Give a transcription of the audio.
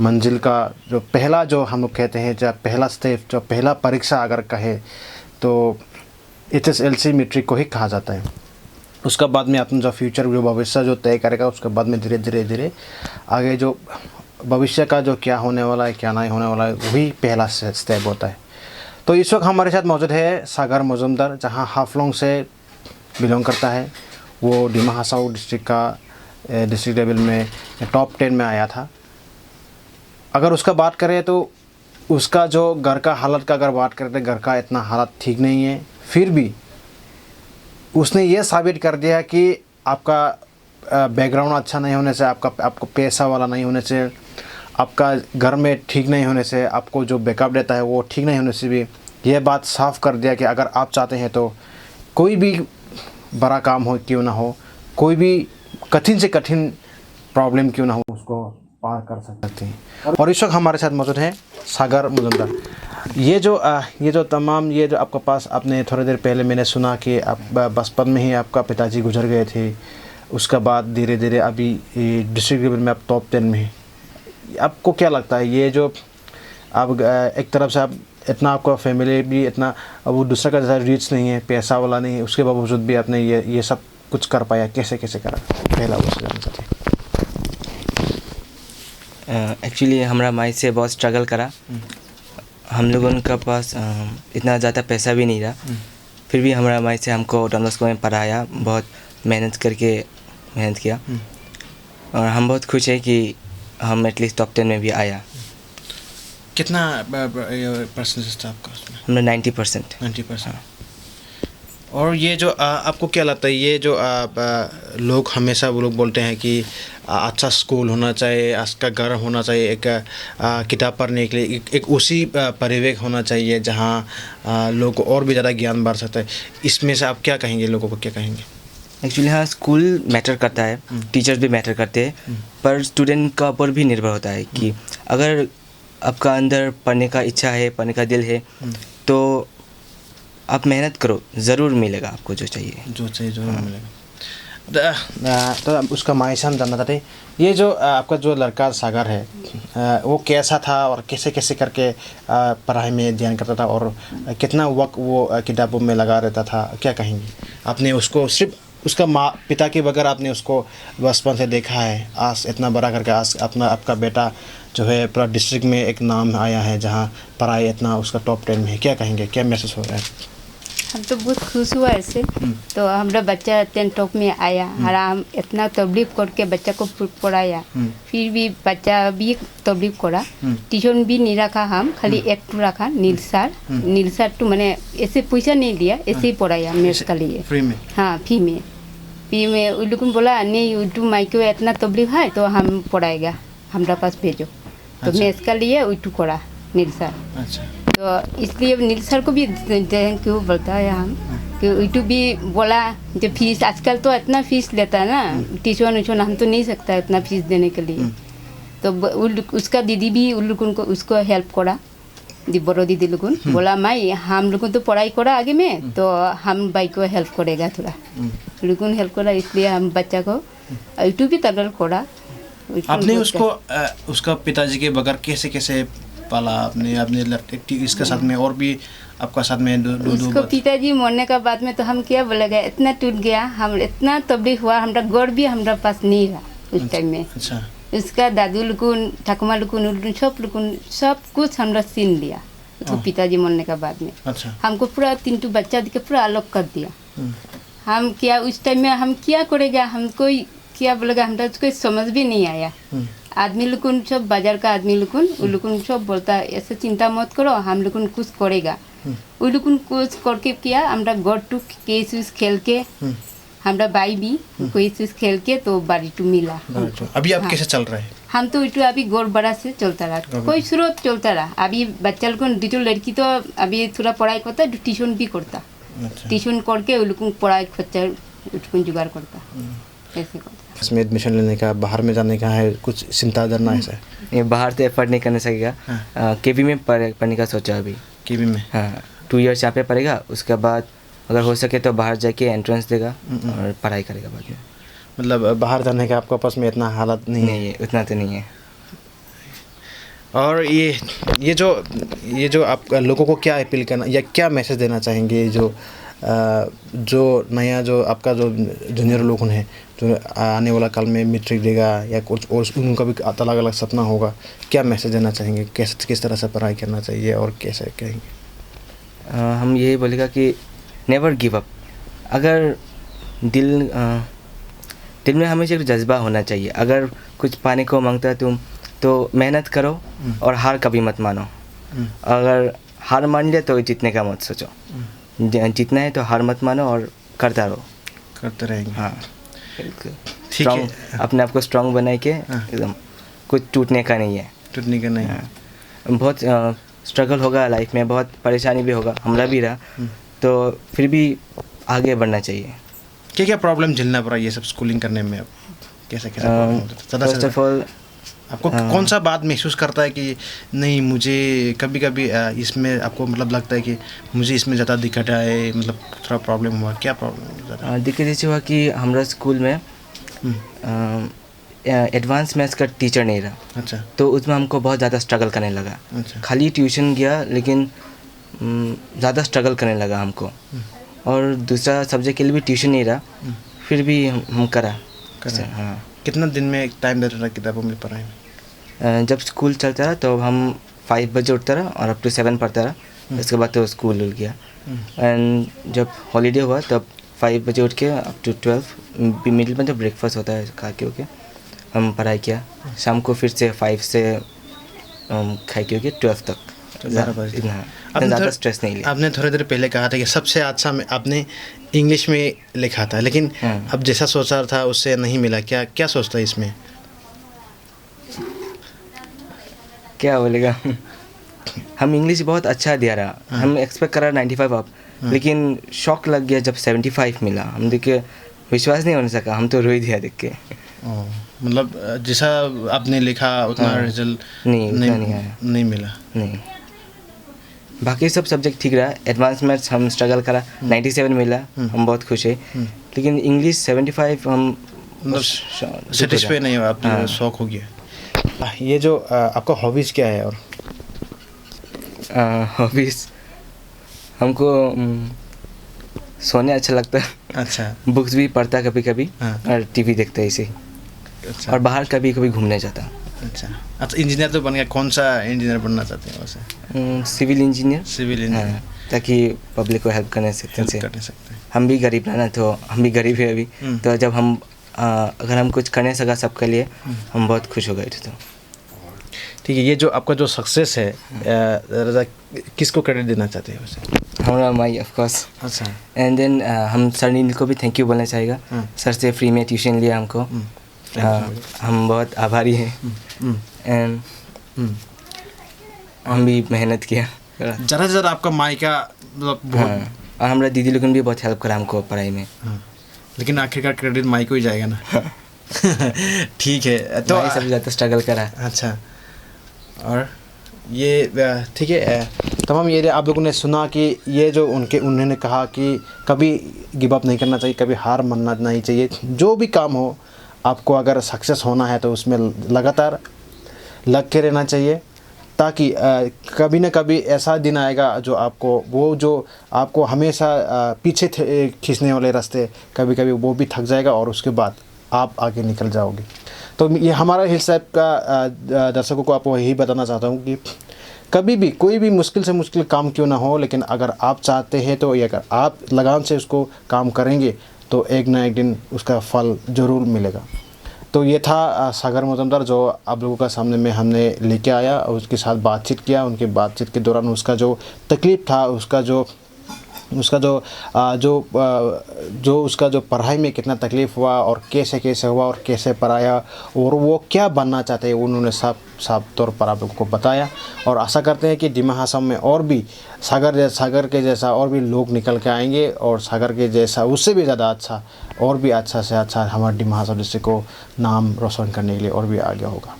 मंजिल का जो पहला, जो हम लोग कहते हैं, जब पहला स्टेप, जो पहला परीक्षा अगर कहे तो HSLC मैट्रिक को ही कहा जाता है। उसका बाद में अपना जो फ्यूचर, जो भविष्य जो तय करेगा, उसके बाद में धीरे धीरे धीरे आगे जो भविष्य का जो क्या होने वाला है, क्या नहीं होने वाला है, वही पहला स्टेप होता है। तो इस वक्त हमारे साथ मौजूद है सागर मजुमदार, जहां हाफलोंग से बिलोंग करता है। वो डिमा हासाओ डिस्ट्रिक्ट का डिस्ट्रिक्ट लेवल में टॉप 10 में आया था। अगर उसका बात करें तो उसका जो घर का हालत का अगर बात करें तो घर का इतना हालत ठीक नहीं है, फिर भी उसने ये साबित कर दिया कि आपका बैकग्राउंड अच्छा नहीं होने से, आपको पैसा वाला नहीं होने से, आपका घर में ठीक नहीं होने से, आपको जो बैकअप देता है वो ठीक नहीं होने से भी यह बात साफ कर दिया कि अगर आप चाहते हैं तो कोई भी बड़ा काम हो क्यों ना हो, कोई भी कठिन से कठिन प्रॉब्लम क्यों ना हो, उसको पार कर सकते हैं। और इस वक्त हमारे साथ मौजूद है सागर मजुमदार। ये जो तमाम, ये जो आपके पास, आपने थोड़ी देर पहले मैंने सुना कि आप बचपन में ही आपका पिताजी गुजर गए थे, उसके बाद धीरे धीरे अभी डिस्ट्रिक्ट लेवल में आप टॉप 10 में हैं। आपको क्या लगता है, ये जो आप एक तरफ से आप इतना, आपका फैमिली भी इतना, अब वो दूसरा का जैसा रिच नहीं है, पैसा वाला नहीं है, उसके बावजूद भी आपने ये सब कुछ कर पाया, कैसे करा? पहला वो जानना चाहते हैं। एक्चुअली हमारा माई से बहुत स्ट्रगल करा। हम लोगों के पास इतना ज़्यादा पैसा भी नहीं रहा, फिर भी हमारा माई से हमको डॉन बॉस्को में पढ़ाया, बहुत मेहनत किया। और हम बहुत खुश है कि हम एटलीस्ट टॉप 10 में भी आया। कितना परसेंटेज था आपका उसमें? हमने 90%। 90%। और ये जो आपको क्या लगता है, ये जो लोग हमेशा वो लोग बोलते हैं कि अच्छा स्कूल होना चाहिए, अच्छा घर होना चाहिए, एक किताब पढ़ने के लिए एक उसी परिवेश होना चाहिए जहाँ लोग को और भी ज़्यादा ज्ञान बढ़ सकता है, इसमें से आप क्या कहेंगे, लोगों को क्या कहेंगे? एक्चुअली हाँ, स्कूल मैटर करता है, टीचर्स भी मैटर करते हैं, पर स्टूडेंट का ऊपर भी निर्भर होता है कि अगर आपका अंदर पढ़ने का इच्छा है, पढ़ने का दिल है, तो आप मेहनत करो, ज़रूर मिलेगा आपको जो चाहिए ज़रूर मिलेगा। तो उसका मायसा हम जानना चाहते हैं, ये जो आपका जो लड़का सागर है, वो कैसा था और कैसे कैसे करके पढ़ाई में ध्यान करता था और कितना वक्त वो किताबों में लगा रहता था, क्या कहेंगे? आपने उसको सिर्फ उसका माँ पिता के बगैर आपने उसको बचपन से देखा है, आज इतना बड़ा करके आज आपका बेटा जो है पूरा डिस्ट्रिक्ट में एक नाम आया है, जहाँ पढ़ाई इतना उसका टॉप 10 में है, क्या कहेंगे, क्या महसूस हो रहा है? हम तो बहुत खुश हुआ ऐसे। तो हमारा बच्चा 10 टॉप में आया, हम इतना तबलीफ करके बच्चा को पढ़ाया, फिर भी बच्चा भी तबलीफ करा, ट्यूशन भी नहीं रखा, हम खाली एक टू रखा, नील सर टू, मैंने ऐसे पैसा नहीं लिया, ऐसे ही पढ़ाया मैथ्स के लिए फ्री में। हाँ, फ्री में उन लोगों ने बोला नहीं, टू माई को इतना तबलीफ है तो हम पढ़ाएगा, हमारा पास भेजो। तो मैथ्स का लिए उल्टू करा नील सर। अच्छा। तो इसलिए नील सर को भी थैंक यू बोलता है हम, कि यूट्यूब भी बोला जो फीस आजकल तो इतना फीस लेता है ना, ट्यूशन हम तो नहीं सकता इतना फीस देने के लिए। तो उसका दीदी भी उन लोगों को उसको हेल्प करा, बड़ो दीदी लोगों बोला माई हम लोगों तो पढ़ाई करा आगे में, तो हम भाई को हेल्प करेगा थोड़ा, लोगों हेल्प करा, इसलिए हम बच्चा को यूट्यूब भी तगड़ करा। आपने उसको उसका पिताजी के बगैर कैसे कैसे पाला आपने इसके साथ में, और भी आपका साथ में दो उसको पिताजी मरने का बाद में तो हम क्या बोलेगा, इतना टूट गया, हम इतना तबलीफ हुआ, हमारा गौर भी हमारा पास नहीं रहा उस टाइम में। अच्छा। उसका दादू लुकुन, ठाकुमा लुकुन, सब कुछ हमरा छीन लिया उसको पिताजी मरने का बाद में। अच्छा। हमको पूरा 3 बच्चा दिखे पूरा अलग कर दिया। हम क्या उस टाइम में हम क्या करेगा, हमको क्या बोलेगा, हमरा उसको समझ भी नहीं आया। आदमी लोगन सब, बाजार का आदमी लोगन, उन लोगन सब बोलता ऐसे चिंता मत करो, हम लोगन कुछ करेगा। उन लोगन कुछ करके किया, हमरा गॉड टू केस खेल के, हमरा भाई भी कोई चीज खेल के तो बारी टू मिला। अभी आप कैसे चल रहा है? हम तो इटू अभी गौर बड़ा से चलता रहा, कोई स्रोत चलता रहा। अभी बच्चा लोगन दो लड़की तो अभी थोड़ा पढ़ाई करता, ट्यूशन भी करता, ट्यूशन करके उन लोगों पढ़ाई खर्चा जुगाड़ करता, ऐसे करता। इसमें एडमिशन लेने का, बाहर में जाने का है, कुछ चिंता करना है सर? ये बाहर तो एफर्ट नहीं करने सकेगा। केवी में पढ़ने का सोचा अभी। केवी में? हाँ, 2 इयर्स यहाँ पे पढ़ेगा, उसके बाद अगर हो सके तो बाहर जाके एंट्रेंस देगा और पढ़ाई करेगा बाद में। मतलब बाहर जाने का आपके पास में इतना हालत नहीं है? उतना तो नहीं है। और ये जो आप लोगों को क्या अपील करना या क्या मैसेज देना चाहेंगे, जो नया जो आपका जो जूनियर लोग हैं जो आने वाला काल में मैट्रिक देगा या कुछ और उनका भी अलग अलग सपना होगा, क्या मैसेज देना चाहेंगे, किस तरह से पढ़ाई करना चाहिए और कैसे कहेंगे? हम यही बोलेगा कि नेवर गिव अप। अगर दिल में हमेशा एक जज्बा होना चाहिए। अगर कुछ पाने को मांगता है तुम तो मेहनत करो और हार कभी मत मानो। अगर हार मान लिया तो जीतने का मत सोचो। जीतना है तो हार मत मानो और करते रहेंगे। हाँ, ठीक है। अपने आप को स्ट्रांग बनाए के एकदम कुछ टूटने का नहीं है। हाँ। बहुत स्ट्रगल होगा लाइफ में, बहुत परेशानी भी होगा, हमारा भी रहा, तो फिर भी आगे बढ़ना चाहिए। क्या प्रॉब्लम झेलना पड़ा ये सब स्कूलिंग करने में? कैसे फर्स्ट ऑफ ऑल आपको कौन सा बात महसूस करता है कि नहीं मुझे कभी इसमें आपको मतलब लगता है कि मुझे इसमें ज़्यादा दिक्कत आए, मतलब थोड़ा प्रॉब्लम हुआ? क्या प्रॉब्लम दिक्कत ऐसी हुआ कि हमारा स्कूल में एडवांस मैथ्स का टीचर नहीं रहा। अच्छा। तो उसमें हमको बहुत ज़्यादा स्ट्रगल करने लगा। अच्छा। खाली ट्यूशन गया लेकिन ज़्यादा स्ट्रगल करने लगा हमको। और दूसरा सब्जेक्ट के लिए भी ट्यूशन नहीं रहा, फिर भी हम करा। हाँ। कितना दिन में टाइम देता था किताबों में पढ़ाई में? जब स्कूल चलता रहा तो हम 5 बजे उठता रहा और अप टू 7 पढ़ता रहा। उसके बाद तो स्कूल उल गया। एंड जब हॉलीडे हुआ तब 5 बजे उठ के अप टू 12 मिडिल में जब ब्रेकफास्ट होता है खा के होके हम पढ़ाई किया। शाम को फिर से 5 से खा के होके 12 तक। ज़्यादा स्ट्रेस नहीं लिया। आपने थोड़ी देर पहले कहा था कि सबसे अच्छा में आपने इंग्लिश में लिखा था, लेकिन अब जैसा सोचा था उससे नहीं मिला। क्या सोचता है इसमें? क्या बोलेगा हम इंग्लिश बहुत अच्छा दिया रहा। हम एक्सपेक्ट कर रहा 95 अप, लेकिन शॉक लग गया जब 75 मिला। हम देख के विश्वास नहीं होने सका, हम तो रो ही दिया देख के। मतलब जैसा आपने लिखा उतना रिजल्ट नहीं मिला। नहीं, बाकी सब सब्जेक्ट ठीक रहा। एडवांस मैथ्स हम स्ट्रगल करा, 97 मिला, हम बहुत खुश है। लेकिन इंग्लिश 75 हम मतलब सेटिस्फाई नहीं हुआ, आपको शौक हो गया। ये जो आपका हॉबीज़ क्या है? और हॉबीज़ हमको सोने अच्छा लगता है। अच्छा। बुक्स भी पढ़ता कभी कभी और टीवी देखता है इसे। अच्छा। और बाहर कभी कभी घूमने जाता। अच्छा। इंजीनियर तो बन गया। कौन सा इंजीनियर बनना चाहते हैं वैसे? Civil engineer. ताकि पब्लिक को हेल्प करने सकते हैं। हम भी गरीब ना तो हम भी गरीब है अभी, तो जब हम अगर हम कुछ करने सका सबके लिए हम बहुत खुश हो गए थे। तो ठीक है। ये जो आपका जो सक्सेस है किसको क्रेडिट देना चाहते हैं वैसे? हमारा माई ऑफ कोर्स। अच्छा। एंड देन हम सर नील को भी थैंक यू बोलना चाहेगा। सर से फ्री में ट्यूशन लिया हमको। हम बहुत आभारी हैं। एंड हम भी मेहनत किया ज़्यादा से ज़्यादा। आपका माई का मतलब बहुत और हमारा दीदी लोगों ने भी बहुत हेल्प करा हमको पढ़ाई में। लेकिन आखिरकार क्रेडिट माई को ही जाएगा ना। ठीक है। तो सबसे ज़्यादा स्ट्रगल करा। अच्छा। और ये ठीक है। तमाम ये आप लोगों ने सुना कि ये जो उन्होंने कहा कि कभी गिव अप नहीं करना चाहिए, कभी हार मानना नहीं चाहिए। जो भी काम हो आपको अगर सक्सेस होना है तो उसमें लगातार लग के रहना चाहिए, ताकि कभी ना कभी ऐसा दिन आएगा जो आपको हमेशा पीछे खींचने वाले रास्ते कभी कभी वो भी थक जाएगा और उसके बाद आप आगे निकल जाओगे। तो ये हमारा हिल साहब का दर्शकों को आपको यही बताना चाहता हूँ कि कभी भी कोई भी मुश्किल से मुश्किल काम क्यों ना हो, लेकिन अगर आप चाहते हैं तो अगर आप लगान से उसको काम करेंगे तो एक ना एक दिन उसका फल ज़रूर मिलेगा। तो ये था सागर मजूमदार जो आप लोगों का सामने में हमने लेके आया और उसके साथ बातचीत किया। उनके बातचीत के दौरान उसका जो तकलीफ़ था, उसका जो पढ़ाई में कितना तकलीफ़ हुआ और कैसे हुआ और कैसे पढ़ाया और वो क्या बनना चाहते हैं, उन्होंने साफ तौर पर आप लोगों को बताया। और आशा करते हैं कि डिमा हासाम में और भी सागर के जैसा और भी लोग निकल के आएंगे और सागर के जैसा उससे भी ज़्यादा अच्छा और भी अच्छा से अच्छा हमारे डिमा हासाम डिस्ट्रिक्ट को नाम रोशन करने के लिए और भी आगे होगा।